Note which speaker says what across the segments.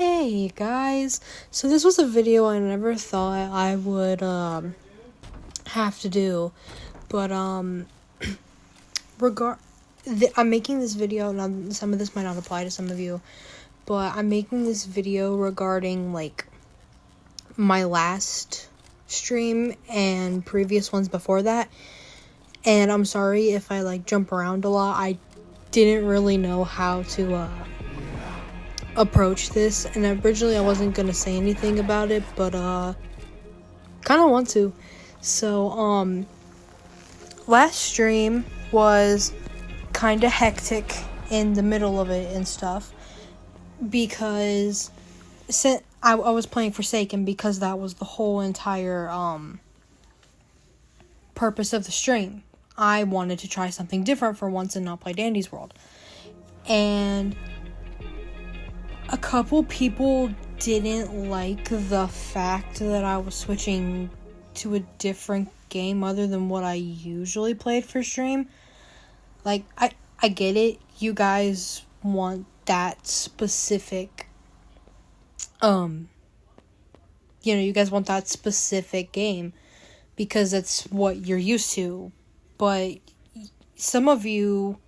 Speaker 1: Hey guys, so this was a video I never thought I would have to do, but I'm making this video. Now some of this might not apply to some of you, but I'm making this video regarding like my last stream and previous ones before that. And I'm sorry if I like jump around a lot. I didn't really know how to approach this, and originally I wasn't gonna say anything about it, but kind of want to. So last stream was kind of hectic in the middle of it and stuff, because I was playing Forsaken, because that was the whole entire purpose of the stream. I wanted to try something different for once and not play Dandy's World. And a couple people didn't like the fact that I was switching to a different game other than what I usually played for stream. Like, I get it. You guys want that specific, you guys want that specific game because it's what you're used to. But some of you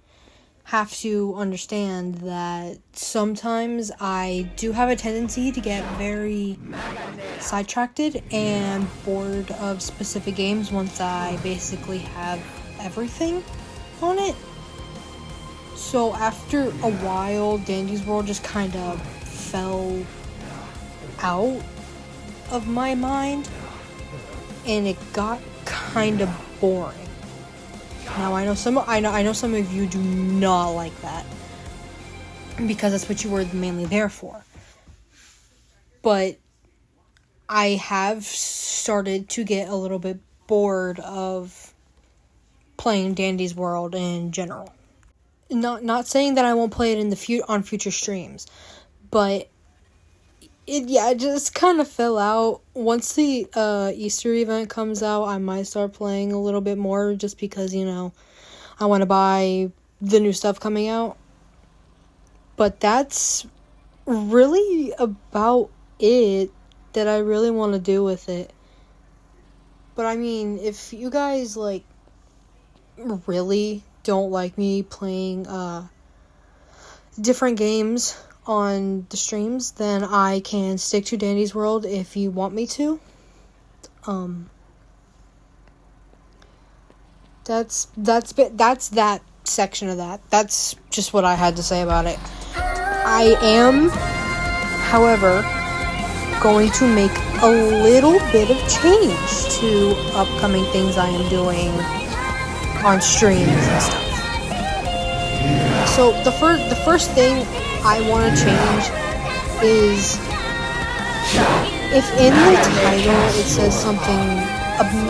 Speaker 1: have to understand that sometimes I do have a tendency to get very sidetracked and bored of specific games once I basically have everything on it. So after a while, Dandy's World just kind of fell out of my mind, and it got kind of boring. Now I know some of you do not like that, because that's what you were mainly there for. But I have started to get a little bit bored of playing Dandy's World in general. Not saying that I won't play it in on future streams, but it just kind of fell out. Once the Easter event comes out, I might start playing a little bit more, just because, I want to buy the new stuff coming out. But that's really about it that I really want to do with it. But I mean, if you guys really don't like me playing different games on the streams, then I can stick to Dandy's World if you want me to. That's that section of that. That's just what I had to say about it. I am, however, going to make a little bit of change to upcoming things I am doing on streams and stuff. So the first thing I want to change is, if in the title it says something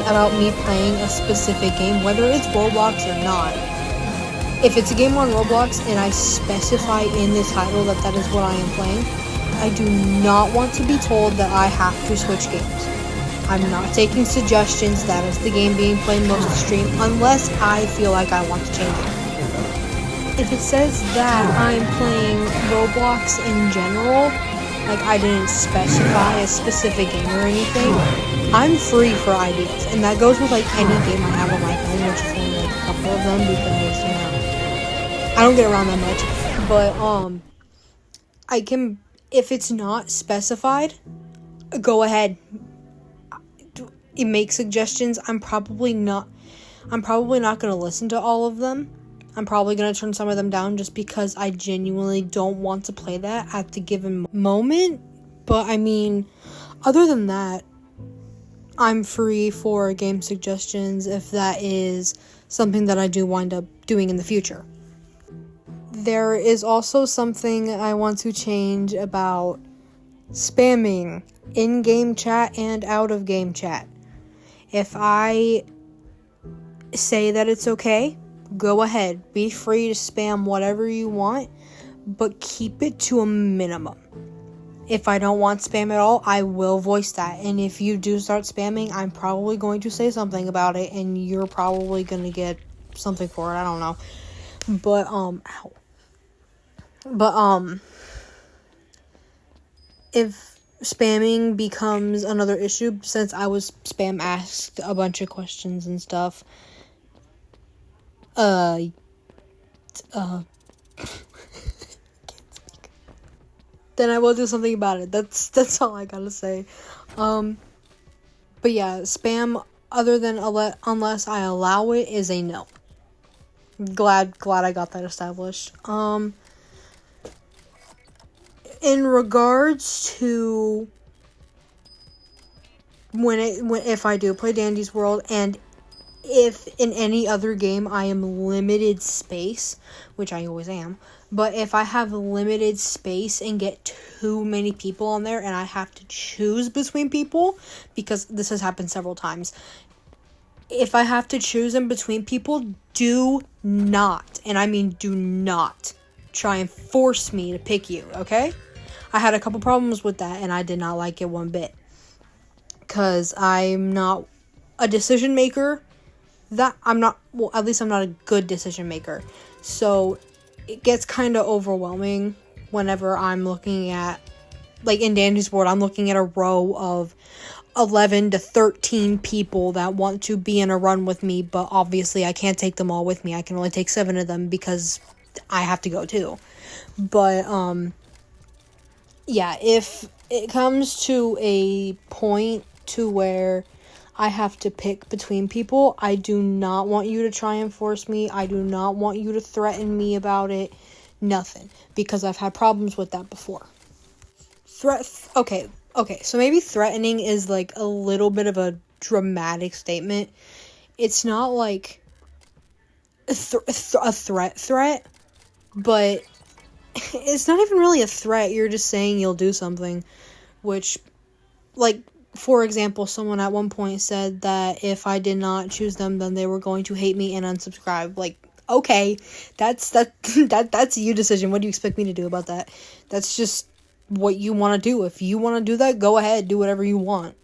Speaker 1: about me playing a specific game, whether it's Roblox or not, if it's a game on Roblox and I specify in the title that is what I am playing, I do not want to be told that I have to switch games. I'm not taking suggestions. That is the game being played most of the stream, unless I feel like I want to change it. If it says that I'm playing Roblox in general, like I didn't specify a specific game or anything, I'm free for ideas. And that goes with like any game I have on my phone, which is only like a couple of them, because, I don't get around that much. But, I can, if it's not specified, go ahead. Make suggestions. I'm probably not going to listen to all of them. I'm probably going to turn some of them down just because I genuinely don't want to play that at the given moment. But I mean, other than that, I'm free for game suggestions if that is something that I do wind up doing in the future. There is also something I want to change about spamming in-game chat and out-of-game chat. If I say that it's okay, go ahead. Be free to spam whatever you want, but keep it to a minimum. If I don't want spam at all, I will voice that. And if you do start spamming, I'm probably going to say something about it, and you're probably going to get something for it. I don't know. But if spamming becomes another issue, since I was spam asked a bunch of questions and stuff, then I will do something about it. That's all I gotta say. But yeah, spam other than unless I allow it is a no. Glad I got that established. In regards to if I do play Dandy's World, and if in any other game I am limited space, which I always am, but if I have limited space and get too many people on there and I have to choose between people, because this has happened several times, if I have to choose in between people, do not, and I mean do not, try and force me to pick you, okay? I had a couple problems with that, and I did not like it one bit. Because I'm not a decision maker. At least I'm not a good decision maker. So, it gets kind of overwhelming whenever I'm looking at, like in Dandy's World, I'm looking at a row of 11 to 13 people that want to be in a run with me, but obviously I can't take them all with me. I can only take 7 of them because I have to go too. But, yeah, if it comes to a point to where I have to pick between people, I do not want you to try and force me. I do not want you to threaten me about it. Nothing. Because I've had problems with that before. Okay, so maybe threatening is like a little bit of a dramatic statement. It's not like a threat, but it's not even really a threat. You're just saying you'll do something, which, like, for example, someone at one point said that if I did not choose them, then they were going to hate me and unsubscribe. Like, okay, that's a you decision. What do you expect me to do about that? That's just what you want to do. If you want to do that, go ahead, do whatever you want.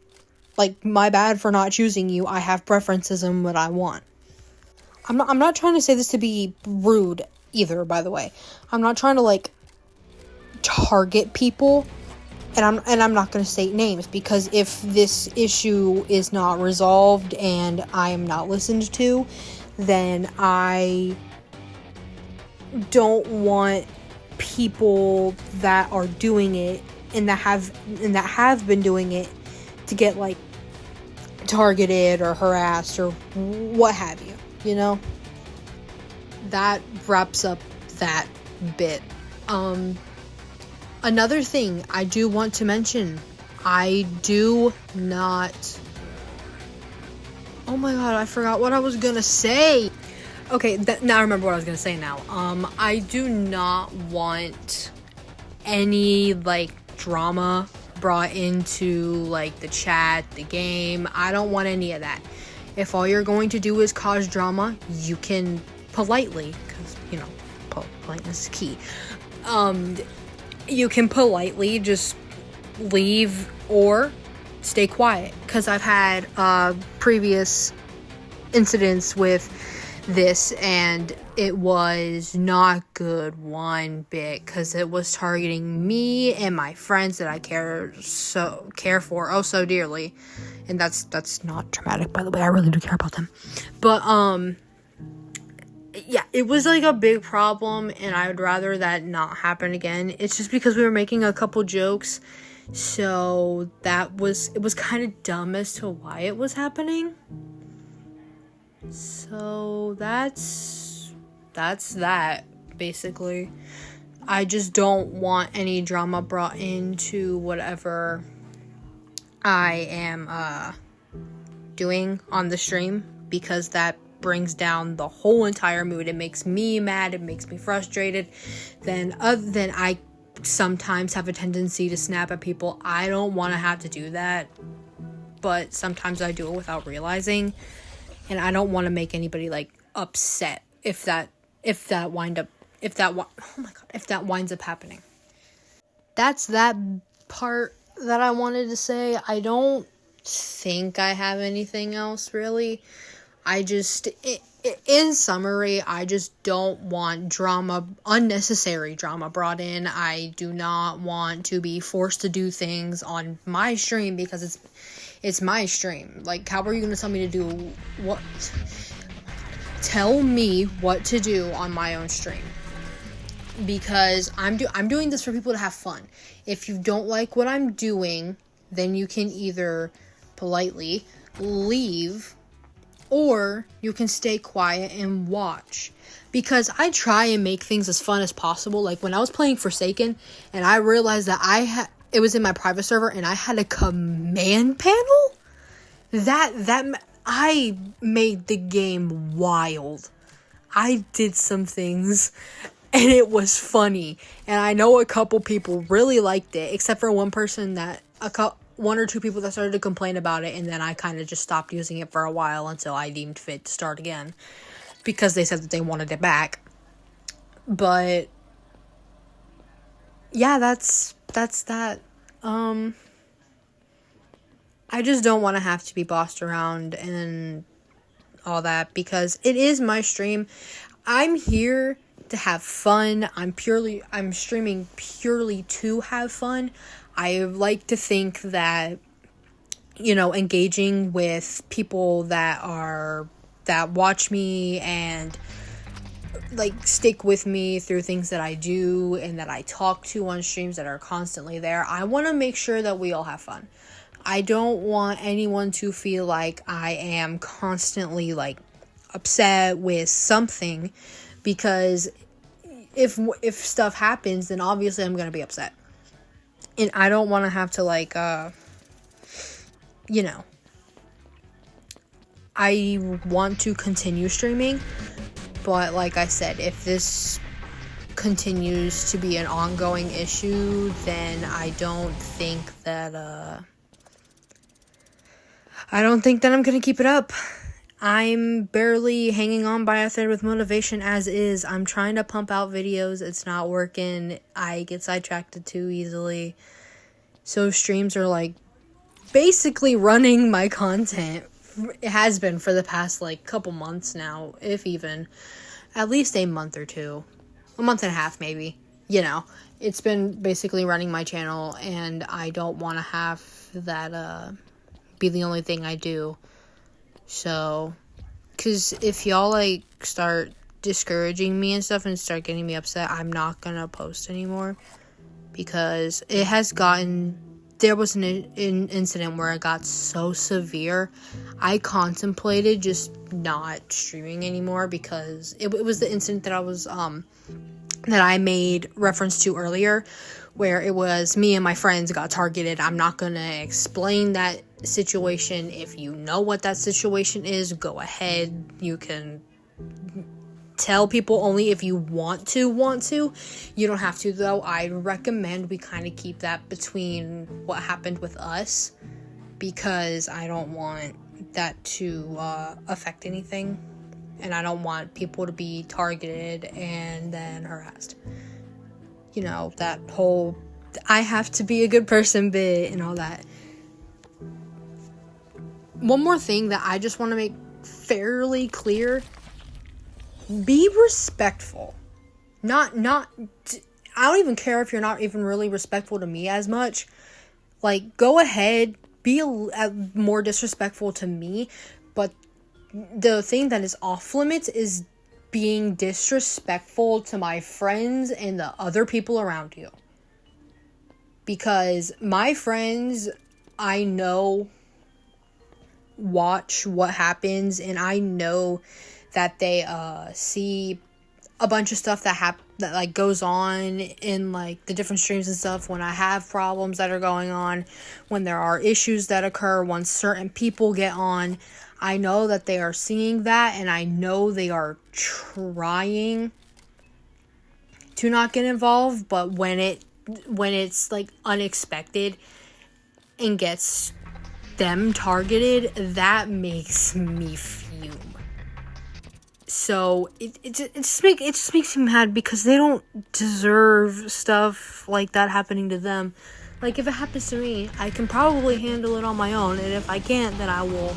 Speaker 1: Like, my bad for not choosing you. I have preferences in what I want. I'm not trying to say this to be rude either, by the way. I'm not trying to, like, target people, and I'm not going to state names, because if this issue is not resolved and I am not listened to, then I don't want people that are doing it and that have been doing it to get, like, targeted or harassed or what have you, you know? That wraps up that bit. Another thing I do want to mention, I do not... Oh my god, I forgot what I was gonna say. Okay, now I remember what I was gonna say now. I do not want any, like, drama brought into, like, the chat, the game. I don't want any of that. If all you're going to do is cause drama, you can politely, because, you know, politeness is key. You can politely just leave or stay quiet. Because I've had previous incidents with this, and it was not good one bit, because it was targeting me and my friends that I care for oh so dearly. And that's not dramatic, by the way. I really do care about them. But yeah, it was like a big problem, and I would rather that not happen again. It's just because we were making a couple jokes, so it was kind of dumb as to why it was happening. So that's that, basically. I just don't want any drama brought into whatever I am doing on the stream, because that brings down the whole entire mood. It makes me mad, it makes me frustrated. Then I sometimes have a tendency to snap at people. I don't want to have to do that, but sometimes I do it without realizing, and I don't want to make anybody, like, upset if that winds up happening. That's that part that I wanted to say. I don't think I have anything else, really. in summary, I just don't want unnecessary drama brought in. I do not want to be forced to do things on my stream because it's my stream. Like, how are you going to tell me to do what? Tell me what to do on my own stream. Because I'm doing this for people to have fun. If you don't like what I'm doing, then you can either politely leave, or you can stay quiet and watch. Because I try and make things as fun as possible. Like when I was playing Forsaken and I realized that it was in my private server and I had a command panel, that I made the game wild. I did some things and it was funny. And I know a couple people really liked it, except for one person one or two people that started to complain about it, and then I kind of just stopped using it for a while until I deemed fit to start again, because they said that they wanted it back. But yeah, that's that. I just don't want to have to be bossed around and all that, because it is my stream. I'm here to have fun. I'm streaming purely to have fun. I like to think that, engaging with people that watch me and like stick with me through things that I do and that I talk to on streams that are constantly there. I want to make sure that we all have fun. I don't want anyone to feel like I am constantly like upset with something, because if stuff happens, then obviously I'm going to be upset. And I don't want to have to I want to continue streaming, but like I said, if this continues to be an ongoing issue, then I don't think that I'm going to keep it up. I'm barely hanging on by a thread with motivation as is. I'm trying to pump out videos. It's not working. I get sidetracked too easily. So streams are like basically running my content. It has been for the past like couple months now, if even. At least a month or two. A month and a half maybe. It's been basically running my channel, and I don't want to have that be the only thing I do. So, because if y'all like start discouraging me and stuff and start getting me upset, I'm not gonna post anymore, because it has there was an incident where it got so severe, I contemplated just not streaming anymore, because it was the incident that that I made reference to earlier, where it was me and my friends got targeted. I'm not gonna explain that situation. If you know what that situation is, go ahead. You can tell people only if you want to. You don't have to, though. I recommend we kind of keep that between what happened with us, because I don't want that to affect anything, and I don't want people to be targeted and then harassed. That whole I have to be a good person bit and all that. One more thing that I just want to make fairly clear: be respectful. I don't even care if you're not even really respectful to me as much. Like, go ahead, be more disrespectful to me, but the thing that is off limits is being disrespectful to my friends and the other people around you. Because my friends, I know, watch what happens, and I know that they see a bunch of stuff that like goes on in like the different streams and stuff, when I have problems that are going on, when there are issues that occur, when certain people get on. I know that they are seeing that, and I know they are trying to not get involved, but when it's like unexpected and gets them targeted, that makes me fume. So it just makes me mad, because they don't deserve stuff like that happening to them. Like, if it happens to me, I can probably handle it on my own, and if I can't, then I will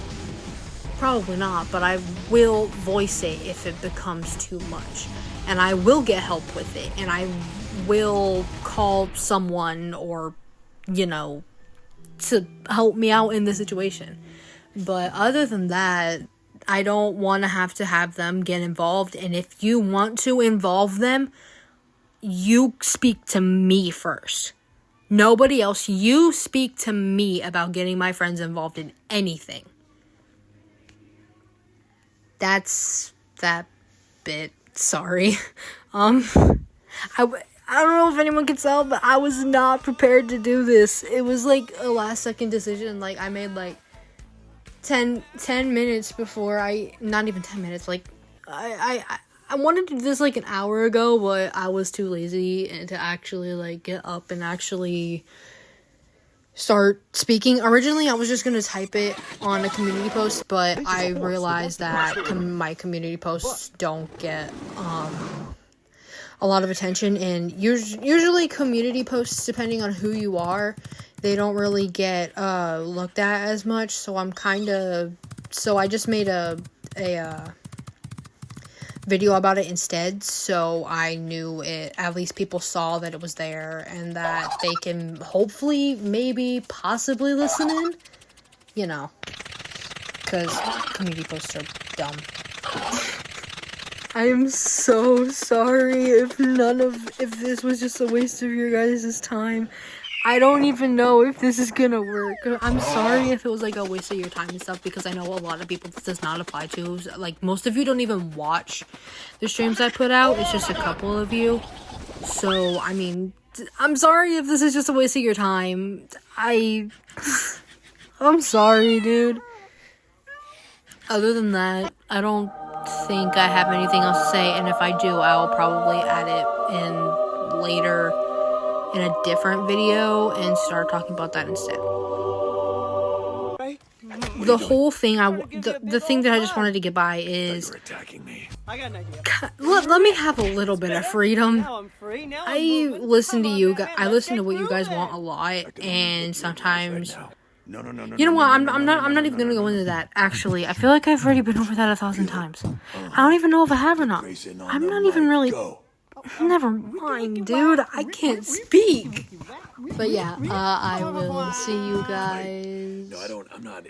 Speaker 1: Probably not, but I will voice it if it becomes too much. And I will get help with it. And I will call someone or, to help me out in the situation. But other than that, I don't want to have them get involved. And if you want to involve them, you speak to me first. Nobody else. You speak to me about getting my friends involved in anything. That's that bit. Sorry. I don't know if anyone can tell, but I was not prepared to do this. It was like a last second decision. Like, I made like 10 minutes before not even 10 minutes. Like, I wanted to do this like an hour ago, but I was too lazy and to actually like get up and actually start speaking. Originally, I was just going to type it on a community post, but I realized that my community posts don't get a lot of attention, and usually community posts, depending on who you are, they don't really get looked at as much. So I just made a video about it instead, so I knew it, at least people saw that it was there and that they can hopefully, maybe, possibly listen in, because community posts are dumb. I am so sorry if this was just a waste of your guys' time. I don't even know if this is gonna work. I'm sorry if it was like a waste of your time and stuff, because I know a lot of people this does not apply to. Like, most of you don't even watch the streams I put out. It's just a couple of you. So, I mean, I'm sorry if this is just a waste of your time. I'm sorry, dude. Other than that, I don't think I have anything else to say, and if I do, I'll probably add it in later in a different video and start talking about that instead. The whole thing, the thing that I just wanted to get by is, let me have a little bit of freedom. I listen to you guys. I listen to what you guys want a lot, and sometimes. No. You know what? I'm not even gonna go into that. Actually, I feel like I've already been over that 1,000 times. I don't even know if I have or not. I'm not even really. Never mind, dude. I can't speak. But yeah, I will see you guys. No, I'm not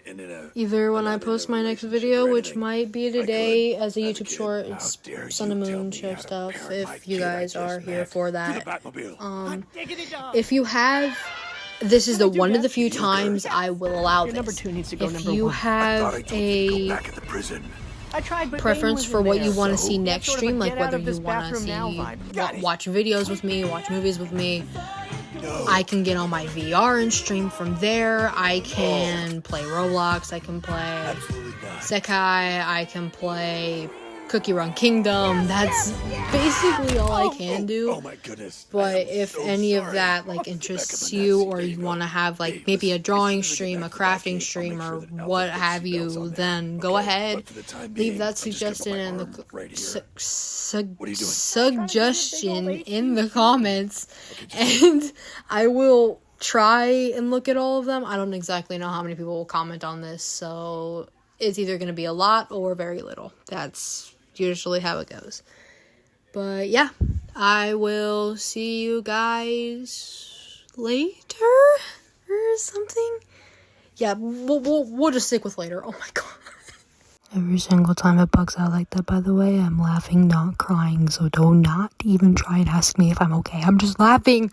Speaker 1: either when I post my next video, which might be today as a YouTube short. It's Sun and Moon show stuff. If you guys are here for that, if you have. This is one of the few times I will allow this. If you have a preference for what you want to see next stream, like whether you want to see watch videos with me, watch movies with me, I can get on my VR and stream from there. I can play Roblox, I can play Sekai, I can play Cookie Run Kingdom. That's basically all I can do. Oh my goodness. But if any of that like interests you, or you want to have like maybe a drawing stream, a crafting stream, or what have you, then go ahead, leave that suggestion in the suggestion in the comments, and I will try and look at all of them. I don't exactly know how many people will comment on this, so it's either going to be a lot or very little. That's usually how it goes. But yeah, I will see you guys later or something. Yeah, we'll just stick with later. Oh my god. Every single time it bugs out like that, by the way, I'm laughing, not crying. So do not even try and ask me if I'm okay. I'm just laughing.